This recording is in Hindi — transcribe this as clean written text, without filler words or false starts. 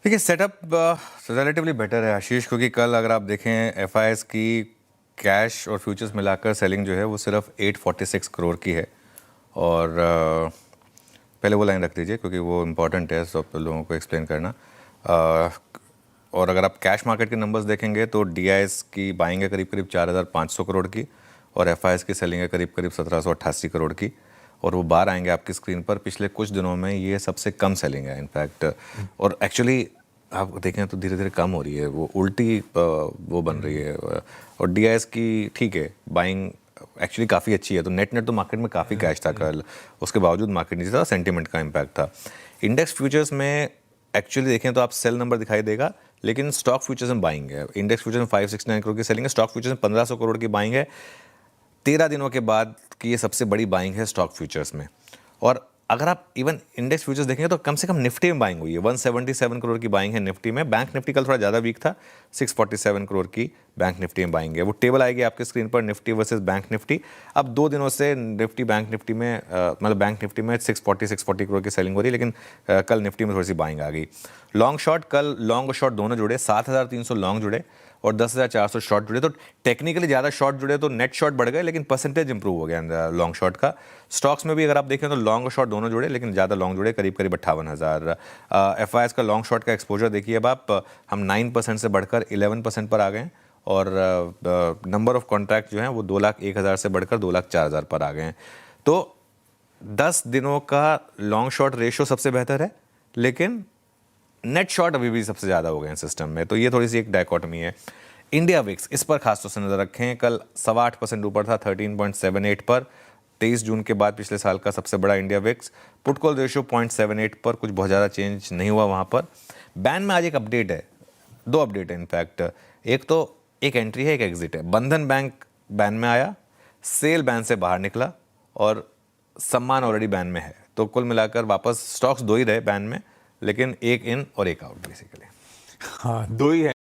देखिए सेटअप रिलेटिवली बेटर है आशीष, क्योंकि कल अगर आप देखें एफआईएस की कैश और फ्यूचर्स मिलाकर सेलिंग जो है वो सिर्फ 846 करोड़ की है। और पहले वो लाइन रख दीजिए क्योंकि वो इम्पॉर्टेंट है सब लोगों को एक्सप्लेन करना। और अगर आप कैश मार्केट के नंबर्स देखेंगे तो डीआईएस की बाइंग है करीब करीब 4500 करोड़ की और एफआईएस की सेलिंग है करीब करीब 1788 करोड़ की। और वो बाहर आएंगे आपकी स्क्रीन पर, पिछले कुछ दिनों में ये सबसे कम सेलिंग है इनफैक्ट। और एक्चुअली आप देखें तो धीरे धीरे कम हो रही है, वो उल्टी वो बन रही है। और डीआईएस की ठीक है बाइंग एक्चुअली काफ़ी अच्छी है, तो नेट नेट तो मार्केट में काफ़ी कैश था कल, उसके बावजूद मार्केट नीचे था, सेंटीमेंट का इम्पैक्ट था। इंडेक्स फ्यूचर्स में एक्चुअली देखें तो आप सेल नंबर दिखाई देगा, लेकिन स्टॉक फ्यूचर्स में बाइंग है। इंडेक्स फ्यूचर्स में 569 करोड़ की सेलिंग है, स्टॉक फ्यूचर्स में 1500 करोड़ की बाइंग है। 13 दिनों के बाद की ये सबसे बड़ी बाइंग है स्टॉक फ्यूचर्स में। और अगर आप इवन इंडेक्स फ्यूचर्स देखेंगे तो कम से कम निफ्टी में बाइंग हुई है, 177 करोड़ की बाइंग है निफ्टी में। बैंक निफ्टी कल थोड़ा ज़्यादा वीक था, 647 करोड़ की बैंक निफ्टी में बाइंग है। वो टेबल आएगी आपके स्क्रीन पर, निफ्टी वर्सेस बैंक निफ्टी। अब 2 दिनों से निफ्टी बैंक निफ्टी में मतलब बैंक निफ्टी में 640 करोड़ की सेलिंग हो रही है, लेकिन कल निफ्टी में थोड़ी सी बाइंग आ गई। लॉन्ग शॉर्ट कल लॉन्ग और शॉर्ट दोनों जुड़े, 7300 लॉन्ग जुड़े और 10,400 शॉर्ट जुड़े। तो टेक्निकली ज़्यादा शॉर्ट जुड़े तो नेट शॉर्ट बढ़ गए, लेकिन परसेंटेज इंप्रूव हो गया लॉन्ग शॉर्ट का। स्टॉक्स में भी अगर आप देखें तो लॉन्ग और शॉर्ट दोनों जुड़े, लेकिन ज़्यादा लॉन्ग जुड़े, करीब करीब 58,000। एफआईएस का लॉन्ग शॉर्ट का एक्सपोजर देखिए अब आप, हम 9% से बढ़कर 11% पर आ गए हैं। और नंबर ऑफ कॉन्ट्रैक्ट जो हैं वो 2,01,000 से बढ़कर 2,04,000 पर आ गए हैं। तो 10 दिनों का लॉन्ग शॉर्ट रेशो सबसे बेहतर है, लेकिन नेट शॉर्ट अभी भी सबसे ज़्यादा हो गए हैं सिस्टम में। तो ये थोड़ी सी एक डायकोटमी है। इंडिया विक्स, इस पर खास तौर से नज़र रखें, कल 8.25% ऊपर था 13.78 पर। 23 जून के बाद पिछले साल का सबसे बड़ा India VIX. Put call ratio 0.78 पर, कुछ बहुत ज़्यादा चेंज नहीं हुआ वहाँ पर। बैन में आज एक अपडेट है, 2 अपडेट है इनफैक्ट। एक तो एक एंट्री है, एक एग्जिट है। बंधन बैंक बैन में आया, सेल बैन से बाहर निकला और सम्मान ऑलरेडी बैन में है। तो कुल मिलाकर वापस स्टॉक्स 2 ही रहे बैन में, लेकिन एक इन और एक आउट बेसिकली। हाँ, 2 ही है।